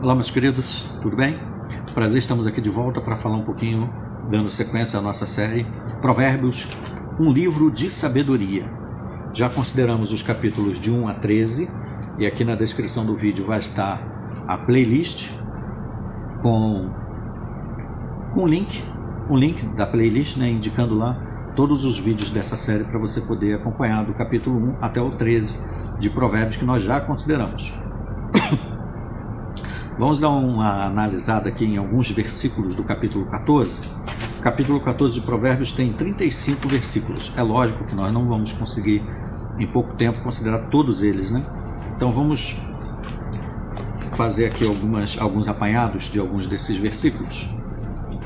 Olá, meus queridos, tudo bem? Prazer, estamos aqui de volta para falar um pouquinho, dando sequência à nossa série Provérbios, um livro de sabedoria. Já consideramos os capítulos de 1 a 13 e aqui na descrição do vídeo vai estar a playlist com um link da playlist, indicando lá todos os vídeos dessa série para você poder acompanhar do capítulo 1 até o 13 de Provérbios que nós já consideramos. Vamos dar uma analisada aqui em alguns versículos do capítulo 14. O capítulo 14 de Provérbios tem 35 versículos. É lógico que nós não vamos conseguir, em pouco tempo, considerar todos eles, Então vamos fazer aqui alguns apanhados de alguns desses versículos.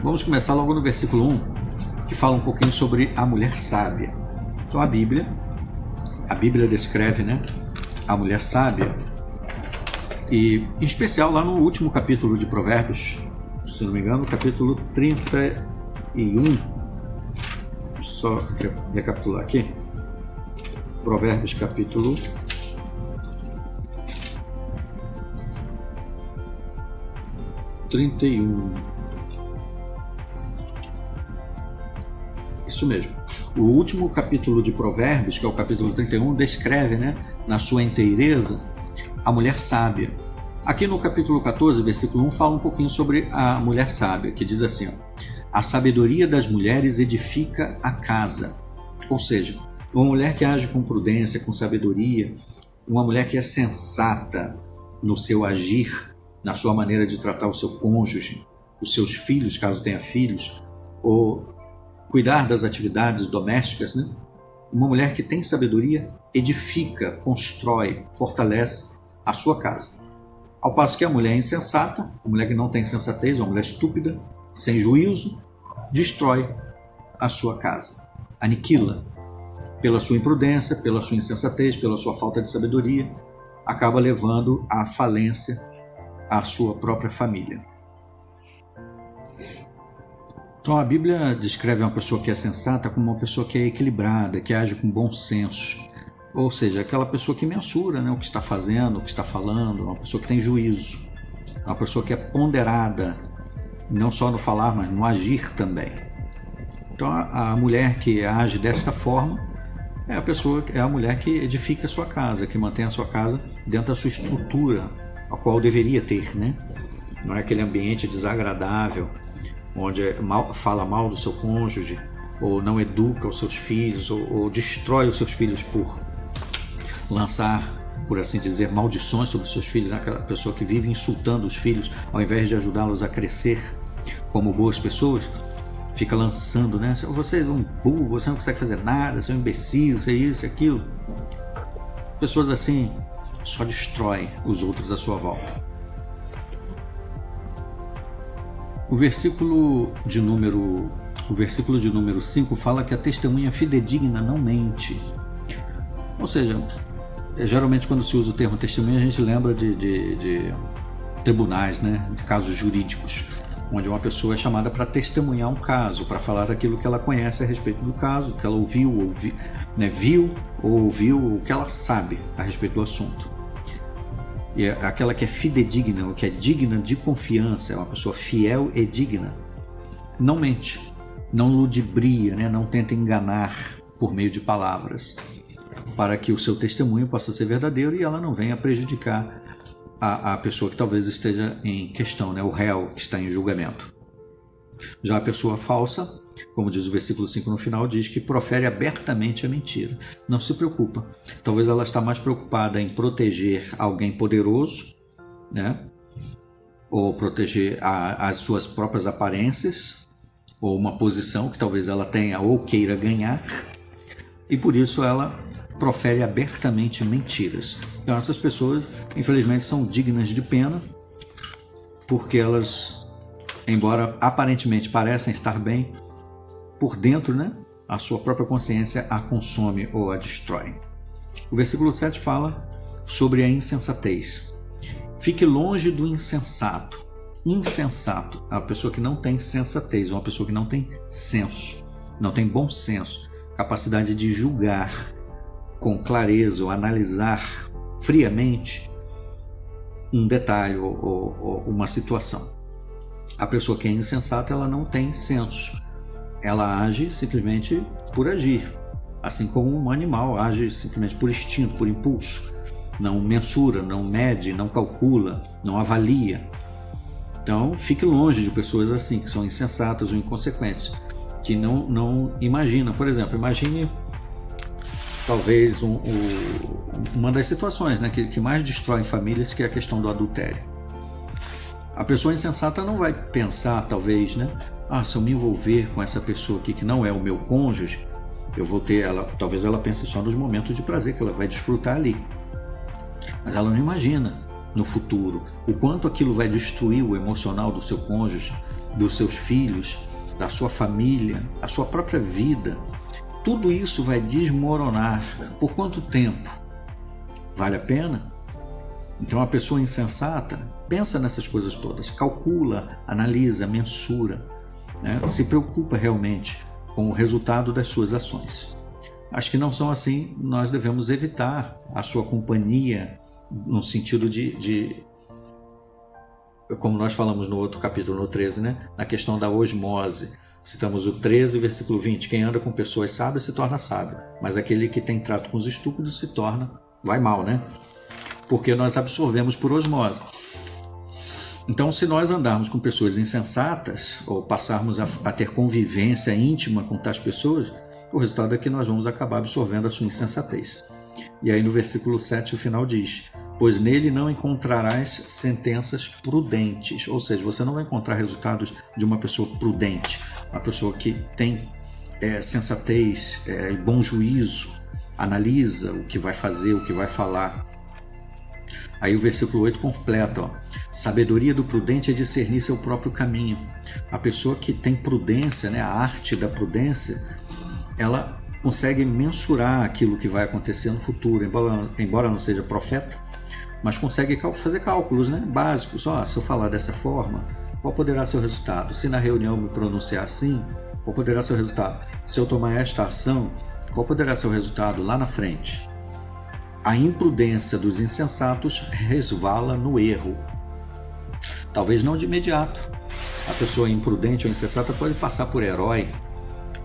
Vamos começar logo no versículo 1, que fala um pouquinho sobre a mulher sábia. Então a Bíblia descreve, a mulher sábia. E em especial lá no último capítulo de Provérbios, se não me engano, capítulo 31, só recapitular aqui, Provérbios capítulo 31, isso mesmo, o último capítulo de Provérbios, que é o capítulo 31, descreve, na sua inteireza, a mulher sábia. Aqui no capítulo 14, versículo 1, fala um pouquinho sobre a mulher sábia, que diz assim: a sabedoria das mulheres edifica a casa. Ou seja, uma mulher que age com prudência, com sabedoria, uma mulher que é sensata no seu agir, na sua maneira de tratar o seu cônjuge, os seus filhos, caso tenha filhos, ou cuidar das atividades domésticas, Uma mulher que tem sabedoria edifica, constrói, fortalece a sua casa. Ao passo que a mulher insensata, a mulher que não tem sensatez, uma mulher estúpida, sem juízo, destrói a sua casa, aniquila. Pela sua imprudência, pela sua insensatez, pela sua falta de sabedoria, acaba levando à falência a sua própria família. Então a Bíblia descreve uma pessoa que é sensata como uma pessoa que é equilibrada, que age com bom senso. Ou seja, aquela pessoa que mensura o que está fazendo, o que está falando, uma pessoa que tem juízo, uma pessoa que é ponderada, não só no falar, mas no agir também. Então a mulher que age desta forma é a mulher que edifica a sua casa, que mantém a sua casa dentro da sua estrutura, a qual deveria ter, Não é aquele ambiente desagradável, onde fala mal do seu cônjuge, ou não educa os seus filhos, ou destrói os seus filhos por lançar, por assim dizer, maldições sobre os seus filhos, aquela pessoa que vive insultando os filhos, ao invés de ajudá-los a crescer como boas pessoas, fica lançando, Você é um burro, você não consegue fazer nada, você é um imbecil, você é isso, aquilo. Pessoas assim só destroem os outros à sua volta. O versículo de número 5 fala que a testemunha fidedigna não mente. Ou seja, geralmente quando se usa o termo testemunha, a gente lembra de tribunais, de casos jurídicos, onde uma pessoa é chamada para testemunhar um caso, para falar daquilo que ela conhece a respeito do caso, que ela viu ou ouviu, o que ela sabe a respeito do assunto. E aquela que é fidedigna, que é digna de confiança, é uma pessoa fiel e digna, não mente, não ludibria, não tenta enganar por meio de palavras, para que o seu testemunho possa ser verdadeiro e ela não venha prejudicar a pessoa que talvez esteja em questão, o réu que está em julgamento. Já a pessoa falsa, como diz o versículo 5 no final, diz que profere abertamente a mentira. Não se preocupa. Talvez ela está mais preocupada em proteger alguém poderoso, ou proteger as suas próprias aparências, ou uma posição que talvez ela tenha ou queira ganhar, e por isso ela profere abertamente mentiras. Então essas pessoas, infelizmente, são dignas de pena, porque elas, embora aparentemente parecem estar bem, por dentro, a sua própria consciência a consome ou a destrói. O versículo 7 fala sobre a insensatez. Fique longe do insensato. Insensato é uma pessoa que não tem sensatez, uma pessoa que não tem senso, não tem bom senso, capacidade de julgar com clareza ou analisar friamente um detalhe ou uma situação. A pessoa que é insensata, ela não tem senso. Ela age simplesmente por agir, assim como um animal age simplesmente por instinto, por impulso. Não mensura, não mede, não calcula, não avalia. Então, fique longe de pessoas assim, que são insensatas ou inconsequentes, que não imaginam. Por exemplo, imagine talvez uma das situações, né, que mais destrói famílias, que é a questão do adultério. A pessoa insensata não vai pensar, talvez, né, se eu me envolver com essa pessoa aqui que não é o meu cônjuge, eu vou ter ela. Talvez ela pense só nos momentos de prazer que ela vai desfrutar ali. Mas ela não imagina no futuro o quanto aquilo vai destruir o emocional do seu cônjuge, dos seus filhos, da sua família, a sua própria vida. Tudo isso vai desmoronar. Por quanto tempo? Vale a pena? Então a pessoa insensata pensa nessas coisas todas, calcula, analisa, mensura, né? Se preocupa realmente com o resultado das suas ações. As que não são assim, nós devemos evitar a sua companhia, no sentido de como nós falamos no outro capítulo, no 13, né? Na questão da osmose. Citamos o 13, versículo 20. Quem anda com pessoas sábias se torna sábio, mas aquele que tem trato com os estúpidos vai mal, né? Porque nós absorvemos por osmose. Então, se nós andarmos com pessoas insensatas, ou passarmos a ter convivência íntima com tais pessoas, o resultado é que nós vamos acabar absorvendo a sua insensatez. E aí no versículo 7 o final diz: pois nele não encontrarás sentenças prudentes. Ou seja, você não vai encontrar resultados de uma pessoa prudente, uma pessoa que tem sensatez e bom juízo, analisa o que vai fazer, o que vai falar. Aí o versículo 8 completa: sabedoria do prudente é discernir seu próprio caminho. A pessoa que tem prudência, né, a arte da prudência, ela consegue mensurar aquilo que vai acontecer no futuro, embora não seja profeta, mas consegue fazer cálculos, né, básicos. Se eu falar dessa forma, qual poderá ser o resultado? Se na reunião me pronunciar assim, qual poderá ser o resultado? Se eu tomar esta ação, qual poderá ser o resultado lá na frente? A imprudência dos insensatos resvala no erro. Talvez não de imediato. A pessoa imprudente ou insensata pode passar por herói,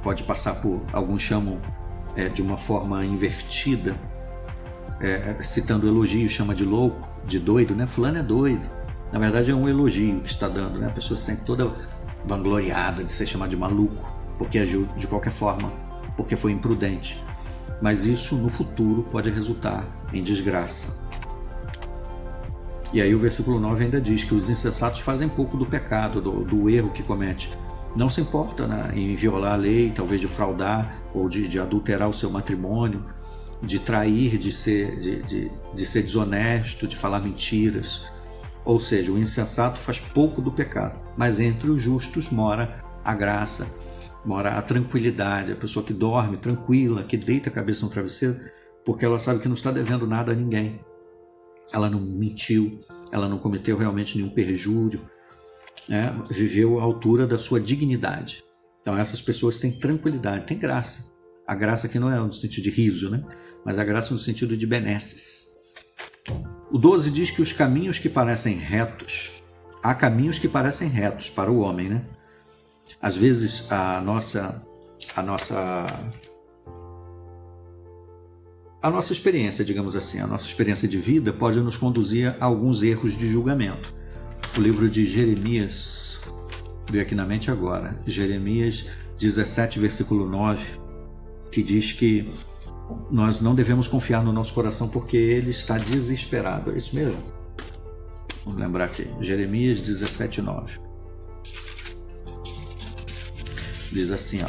pode passar por, alguns chamam de uma forma invertida, citando elogio, chama de louco, de doido, né? Fulano é doido. Na verdade é um elogio que está dando, né? A pessoa se sente toda vangloriada de ser chamada de maluco, porque agiu de qualquer forma, porque foi imprudente. Mas isso no futuro pode resultar em desgraça. E aí o versículo 9 ainda diz que os insensatos fazem pouco do pecado, do erro que comete. Não se importa, né, em violar a lei, talvez de fraudar ou de adulterar o seu matrimônio, de trair, de ser desonesto, de falar mentiras. Ou seja, o insensato faz pouco do pecado, mas entre os justos mora a graça, mora a tranquilidade, a pessoa que dorme tranquila, que deita a cabeça no travesseiro, porque ela sabe que não está devendo nada a ninguém. Ela não mentiu, ela não cometeu realmente nenhum perjúrio, né? Viveu à altura da sua dignidade. Então essas pessoas têm tranquilidade, têm graça. A graça que não é no sentido de riso, né? Mas a graça no sentido de benesses. O 12 diz que os caminhos que parecem retos, há caminhos que parecem retos para o homem, né? Às vezes a nossa experiência, digamos assim, a nossa experiência de vida pode nos conduzir a alguns erros de julgamento. O livro de Jeremias, veio aqui na mente agora, Jeremias 17, versículo 9, que diz que nós não devemos confiar no nosso coração porque ele está desesperado. É isso mesmo? Vamos lembrar aqui, Jeremias 17, 9. Diz assim,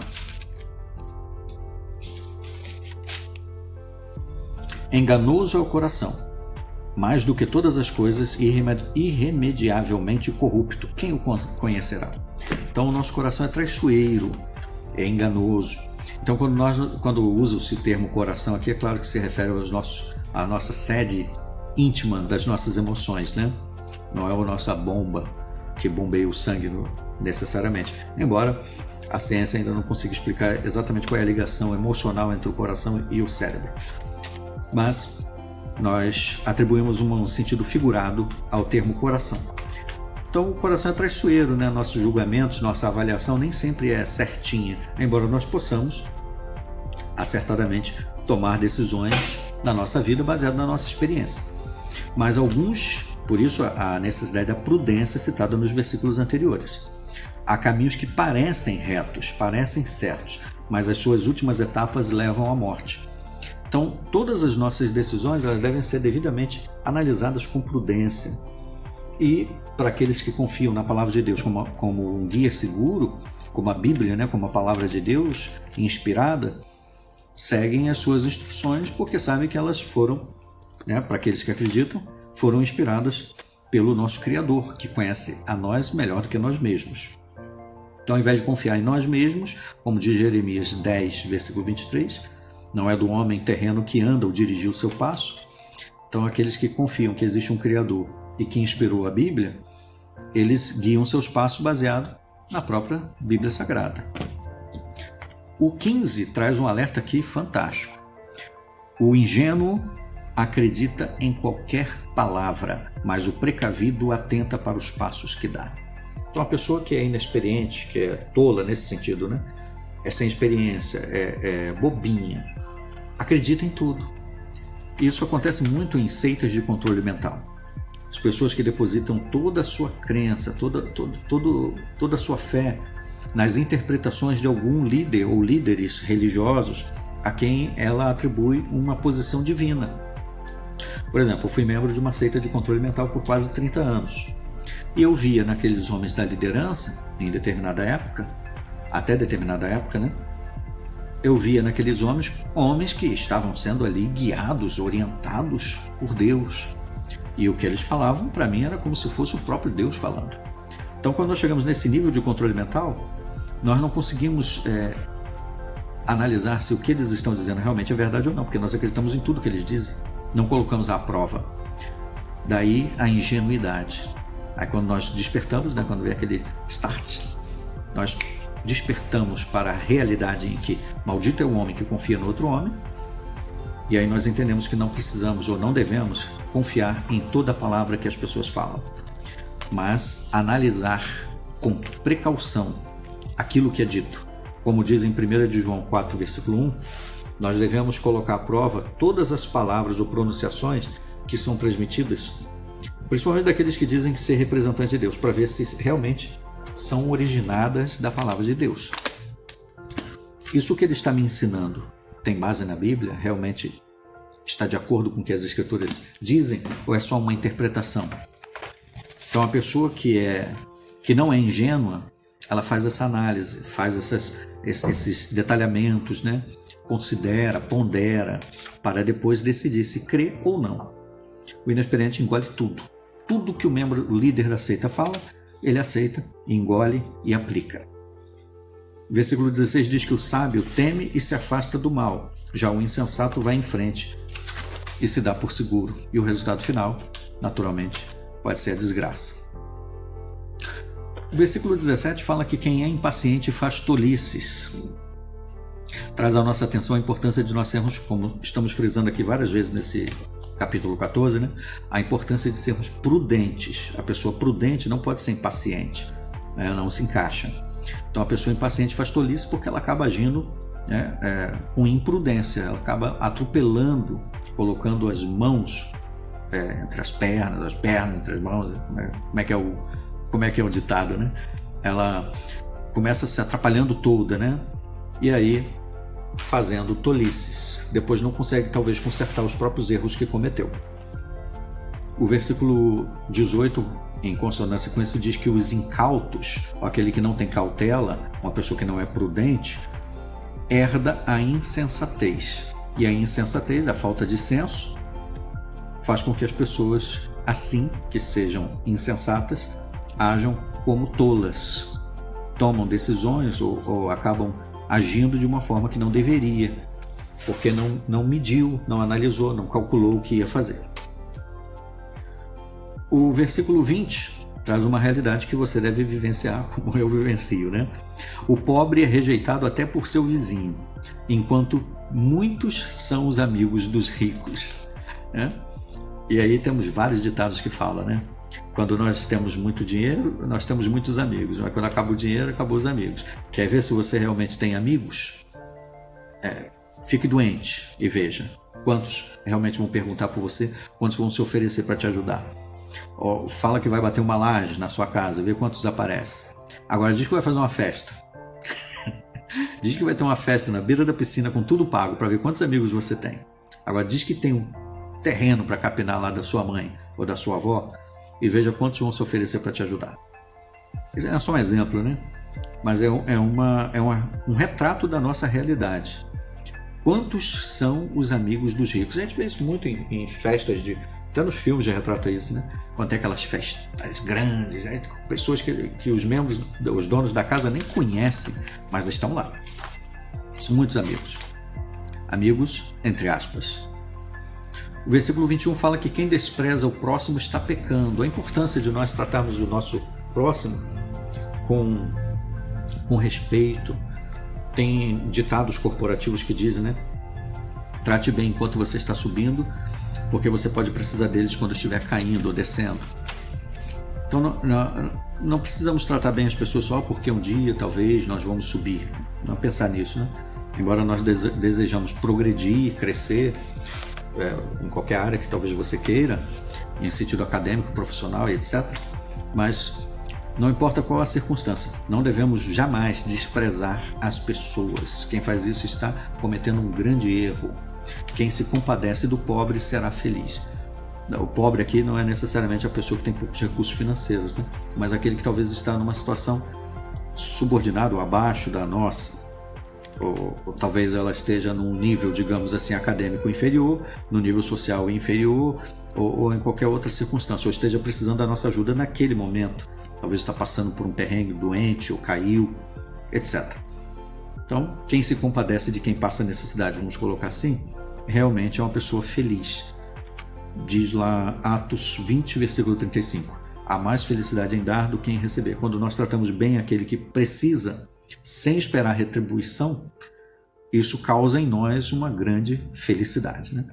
enganoso é o coração, mais do que todas as coisas, irremediavelmente corrupto. Quem o conhecerá? Então o nosso coração é traiçoeiro, é enganoso. Então quando usa-se o termo coração aqui, é claro que se refere à nossa sede íntima das nossas emoções, né? Não é a nossa bomba que bombeia o sangue necessariamente. Embora a ciência ainda não consiga explicar exatamente qual é a ligação emocional entre o coração e o cérebro. Mas nós atribuímos um sentido figurado ao termo coração. Então o coração é traiçoeiro, né? Nossos julgamentos, nossa avaliação nem sempre é certinha, embora nós possamos acertadamente tomar decisões na nossa vida baseadas na nossa experiência. Mas alguns, por isso a necessidade da prudência citada nos versículos anteriores. Há caminhos que parecem retos, parecem certos, mas as suas últimas etapas levam à morte. Então, todas as nossas decisões elas devem ser devidamente analisadas com prudência. E para aqueles que confiam na palavra de Deus como um guia seguro, como a Bíblia, né, como a palavra de Deus inspirada, seguem as suas instruções porque sabem que elas foram, né, para aqueles que acreditam, foram inspiradas pelo nosso Criador, que conhece a nós melhor do que nós mesmos. Então, ao invés de confiar em nós mesmos, como diz Jeremias 10, versículo 23, não é do homem terreno que anda ou dirigiu o seu passo. Então, aqueles que confiam que existe um Criador e que inspirou a Bíblia, eles guiam seus passos baseado na própria Bíblia Sagrada. O 15 traz um alerta aqui fantástico. O ingênuo acredita em qualquer palavra, mas o precavido atenta para os passos que dá. Então, a pessoa que é inexperiente, que é tola nesse sentido, né? É sem experiência, é bobinha, acredita em tudo. Isso acontece muito em seitas de controle mental. As pessoas que depositam toda a sua crença, toda a sua fé nas interpretações de algum líder ou líderes religiosos a quem ela atribui uma posição divina. Por exemplo, eu fui membro de uma seita de controle mental por quase 30 anos. E eu via naqueles homens da liderança, em determinada época, até determinada época, né? Eu via naqueles homens que estavam sendo ali guiados, orientados por Deus. E o que eles falavam, para mim, era como se fosse o próprio Deus falando. Então, quando nós chegamos nesse nível de controle mental, nós não conseguimos analisar se o que eles estão dizendo realmente é verdade ou não, porque nós acreditamos em tudo que eles dizem, não colocamos à prova. Daí a ingenuidade. Aí quando nós despertamos, né, quando vem aquele start, nós despertamos para a realidade em que maldito é o homem que confia no outro homem, e aí nós entendemos que não precisamos ou não devemos confiar em toda a palavra que as pessoas falam, mas analisar com precaução aquilo que é dito. Como diz em 1 de João 4, versículo 1, nós devemos colocar à prova todas as palavras ou pronunciações que são transmitidas, principalmente daqueles que dizem ser representantes de Deus, para ver se realmente são originadas da palavra de Deus. Isso que ele está me ensinando tem base na Bíblia? Realmente está de acordo com o que as Escrituras dizem? Ou é só uma interpretação? Então, a pessoa que não é ingênua, ela faz essa análise, faz esses detalhamentos, né? Considera, pondera, para depois decidir se crê ou não. O inexperiente engole tudo. Tudo que o líder da seita fala, ele aceita, engole e aplica. Versículo 16 diz que o sábio teme e se afasta do mal, já o insensato vai em frente e se dá por seguro. E o resultado final, naturalmente, pode ser a desgraça. O versículo 17 fala que quem é impaciente faz tolices. Traz à nossa atenção a importância de nós sermos, como estamos frisando aqui várias vezes nesse capítulo 14, né? A importância de sermos prudentes. A pessoa prudente não pode ser impaciente, né? Não se encaixa. Então a pessoa impaciente faz tolice porque ela acaba agindo, né, com imprudência, ela acaba atropelando, colocando as mãos entre as pernas entre as mãos, como é que é o ditado, né? Ela começa se atrapalhando toda, né? E aí fazendo tolices, depois não consegue talvez consertar os próprios erros que cometeu. O versículo 18, em consonância com isso, diz que os incautos, aquele que não tem cautela, uma pessoa que não é prudente, herda a insensatez. E a insensatez, a falta de senso, faz com que as pessoas, assim que sejam insensatas, ajam como tolas, tomam decisões ou acabam agindo de uma forma que não deveria, porque não mediu, não analisou, não calculou o que ia fazer. O versículo 20 traz uma realidade que você deve vivenciar como eu vivencio, né? O pobre é rejeitado até por seu vizinho, enquanto muitos são os amigos dos ricos. né? E aí temos vários ditados que falam, né? Quando nós temos muito dinheiro, nós temos muitos amigos. Mas quando acaba o dinheiro, acabou os amigos. Quer ver se você realmente tem amigos? Fique doente e veja quantos realmente vão perguntar por você, quantos vão se oferecer para te ajudar. Fala que vai bater uma laje na sua casa, vê quantos aparecem. Agora diz que vai fazer uma festa. Diz que vai ter uma festa na beira da piscina com tudo pago para ver quantos amigos você tem. Agora diz que tem um terreno para capinar lá da sua mãe ou da sua avó e veja quantos vão se oferecer para te ajudar. Isso é só um exemplo, né? Mas é um retrato da nossa realidade. Quantos são os amigos dos ricos? A gente vê isso muito em festas até nos filmes já retrata isso, né? Quando tem aquelas festas grandes, né? Pessoas que os membros, os donos da casa nem conhecem, mas estão lá. São muitos amigos. Amigos, entre aspas. O versículo 21 fala que quem despreza o próximo está pecando. A importância de nós tratarmos o nosso próximo com respeito. Tem ditados corporativos que dizem, né? Trate bem enquanto você está subindo, porque você pode precisar deles quando estiver caindo ou descendo. Então não precisamos tratar bem as pessoas só porque um dia talvez nós vamos subir. Não pensar nisso, né? Embora nós desejamos progredir, crescer em qualquer área que talvez você queira, em sentido acadêmico, profissional e etc. Mas não importa qual a circunstância, não devemos jamais desprezar as pessoas. Quem faz isso está cometendo um grande erro. Quem se compadece do pobre será feliz. O pobre aqui não é necessariamente a pessoa que tem poucos recursos financeiros, né? Mas aquele que talvez está numa situação subordinada ou abaixo da nossa. Ou talvez ela esteja num nível, digamos assim, acadêmico inferior, no nível social inferior, ou em qualquer outra circunstância, ou esteja precisando da nossa ajuda naquele momento. Talvez está passando por um perrengue, doente, ou caiu, etc. Então, quem se compadece de quem passa necessidade, vamos colocar assim, realmente é uma pessoa feliz. Diz lá Atos 20, versículo 35. Há mais felicidade em dar do que em receber. Quando nós tratamos bem aquele que precisa, sem esperar retribuição, isso causa em nós uma grande felicidade, né?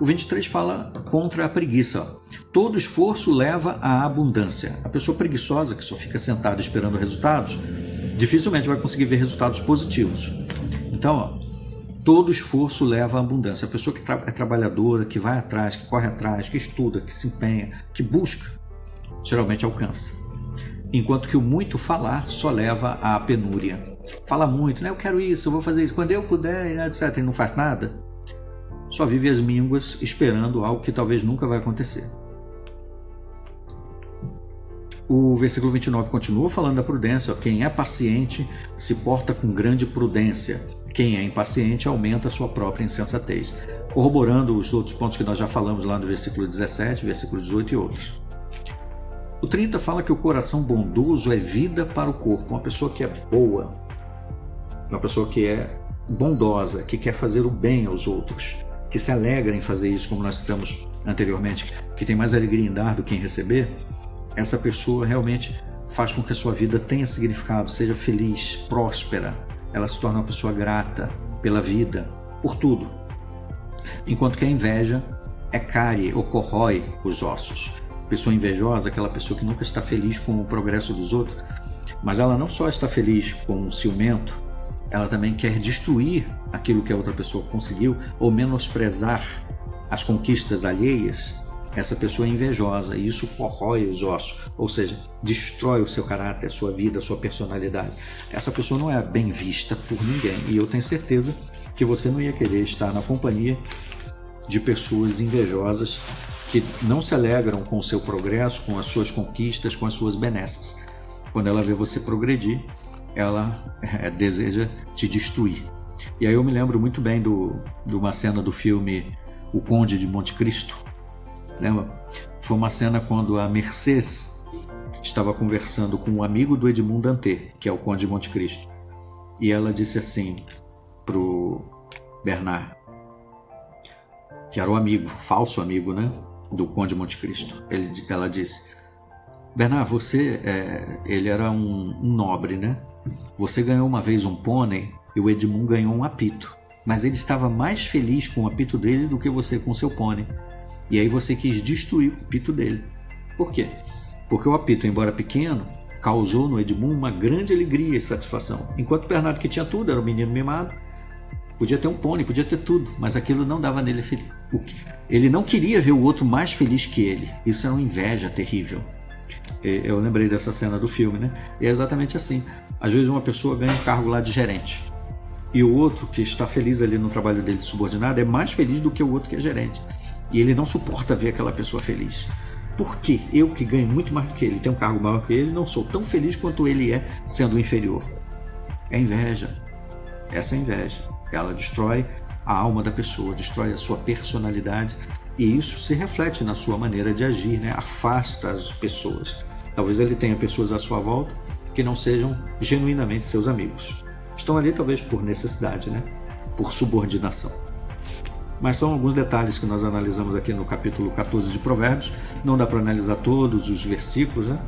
O 23 fala contra a preguiça. Todo esforço leva à abundância. A pessoa preguiçosa, que só fica sentada esperando resultados, dificilmente vai conseguir ver resultados positivos. Então, todo esforço leva à abundância. A pessoa que é trabalhadora, que vai atrás, que corre atrás, que estuda, que se empenha, que busca, geralmente alcança. Enquanto que o muito falar só leva à penúria. Fala muito, né? Eu quero isso, eu vou fazer isso, quando eu puder, etc. E não faz nada. Só vive as mínguas esperando algo que talvez nunca vai acontecer. O versículo 29 continua falando da prudência. Quem é paciente se porta com grande prudência. Quem é impaciente aumenta a sua própria insensatez. Corroborando os outros pontos que nós já falamos lá no versículo 17, versículo 18 e outros. O 30 fala que o coração bondoso é vida para o corpo. Uma pessoa que é boa, uma pessoa que é bondosa, que quer fazer o bem aos outros, que se alegra em fazer isso, como nós citamos anteriormente, que tem mais alegria em dar do que em receber, essa pessoa realmente faz com que a sua vida tenha significado, seja feliz, próspera. Ela se torna uma pessoa grata pela vida, por tudo. Enquanto que a inveja é cárie ou corrói os ossos. Pessoa invejosa, aquela pessoa que nunca está feliz com o progresso dos outros, mas ela não só está feliz com o ciumento, ela também quer destruir aquilo que a outra pessoa conseguiu ou menosprezar as conquistas alheias. Essa pessoa é invejosa e isso corrói os ossos, ou seja, destrói o seu caráter, a sua vida, a sua personalidade. Essa pessoa não é bem vista por ninguém e eu tenho certeza que você não ia querer estar na companhia de pessoas invejosas que não se alegram com o seu progresso, com as suas conquistas, com as suas benesses. Quando ela vê você progredir, ela deseja te destruir. E aí eu me lembro muito bem de uma cena do filme O Conde de Monte Cristo. Lembra? Foi uma cena quando a Mercedes estava conversando com um amigo do Edmond Dantès, que é o Conde de Monte Cristo. E ela disse assim pro Bernard, que era o amigo, falso amigo, né, do Conde de Monte Cristo. Ela disse: Bernard, ele era um nobre, né? Você ganhou uma vez um pônei e o Edmond ganhou um apito. mas ele estava mais feliz com o apito dele do que você com o seu pônei. E aí você quis destruir o apito dele. Por quê? Porque o apito, embora pequeno, causou no Edmund uma grande alegria e satisfação. Enquanto o Bernardo, que tinha tudo, era um menino mimado, podia ter um pônei, podia ter tudo, mas aquilo não dava nele feliz. Ele não queria ver o outro mais feliz que ele. Isso era uma inveja terrível. Eu lembrei dessa cena do filme, né? E é exatamente assim. Às vezes uma pessoa ganha um cargo lá de gerente e o outro, que está feliz ali no trabalho dele de subordinado, é mais feliz do que o outro que é gerente. E ele não suporta ver aquela pessoa feliz. Por quê? Eu, que ganho muito mais do que ele, tenho um cargo maior que ele, não sou tão feliz quanto ele é sendo inferior. É inveja. Essa é inveja. Ela destrói a alma da pessoa, destrói a sua personalidade, e isso se reflete na sua maneira de agir, né? Afasta as pessoas. Talvez ele tenha pessoas à sua volta que não sejam genuinamente seus amigos. Estão ali talvez por necessidade, né? Por subordinação. Mas são alguns detalhes que nós analisamos aqui no capítulo 14 de Provérbios. Não dá para analisar todos os versículos, né?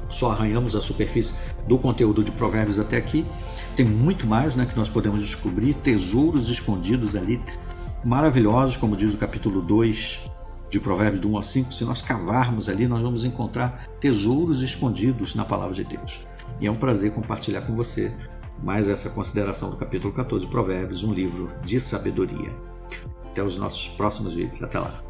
Só arranhamos a superfície do conteúdo de Provérbios até aqui. Tem muito mais, né, que nós podemos descobrir, tesouros escondidos ali, maravilhosos, como diz o capítulo 2 de Provérbios, do 1 ao 5. Se nós cavarmos ali, nós vamos encontrar tesouros escondidos na palavra de Deus. E é um prazer compartilhar com você mais essa consideração do capítulo 14 de Provérbios, um livro de sabedoria. Até os nossos próximos vídeos. Até lá.